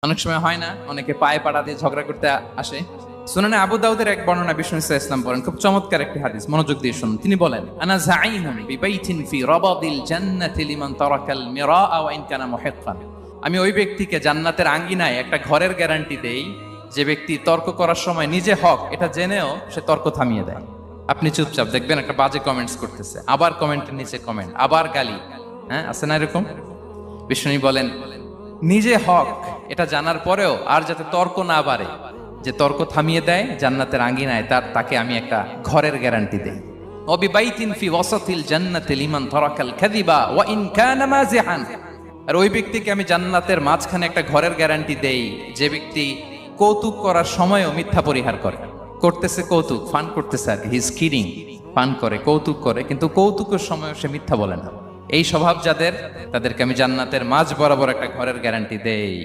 অনেক সময় হয় না, অনেকে পায়ে পাড়া দিয়ে ঝগড়া করতে আসে। সুনানে আবু দাউদের এক বর্ণনা বিষ্ণু ইসলাম বলেন, খুব চমৎকার একটি হাদিস, মনোযোগ দিয়ে শুনুন। তিনি বলেন, আনা যাঈমুন বিবাইতিন ফি রাবাদিল জান্নাতি লিমান তারাকাল মিরাআ ওয়া ইন কানা মুহিক্কান। আমি ওই ব্যক্তিকে জান্নাতের আঙ্গিনায় একটা ঘরের গ্যারান্টি দেই যে ব্যক্তি তর্ক করার সময় নিজে হক এটা জেনেও সে তর্ক থামিয়ে দেয়। আপনি চুপচাপ দেখবেন একটা বাজে কমেন্টস করতেছে, আবার কমেন্টের নিচে কমেন্ট, আবার গালি। হ্যাঁ, আছে না এরকম? বিষ্ণু বলেন, নিজে হক এটা জানার পরেও আর যাতে তর্ক না বাড়ে, যে তর্ক থামিয়ে দেয় জান্নাতের আঙ্গিনায়, তাকে আমি একটা ঘরের গ্যারান্টি দেই। ওয়াবিবাইতিন ফি ওয়াসাতিল জান্নাতি লিমান তারাকাল কাযিবা ওয়া ইন কানা মাযিহান। আর ওই ব্যক্তিকে আমি জান্নাতের মাঝখানে একটা ঘরের গ্যারান্টি দেই যে ব্যক্তি কৌতুক করার সময়ও মিথ্যা পরিহার করে। করতেছে কৌতুক, ফান করতেছে আর কি, হি ইজ কিডিং, ফান করে, কৌতুক করে, কিন্তু কৌতুকের সময়ও সে মিথ্যা বলে না। এই স্বভাব যাদের, তাদেরকে আমি জান্নাতের মাঝ বরাবর একটা ঘরের গ্যারান্টি দেই।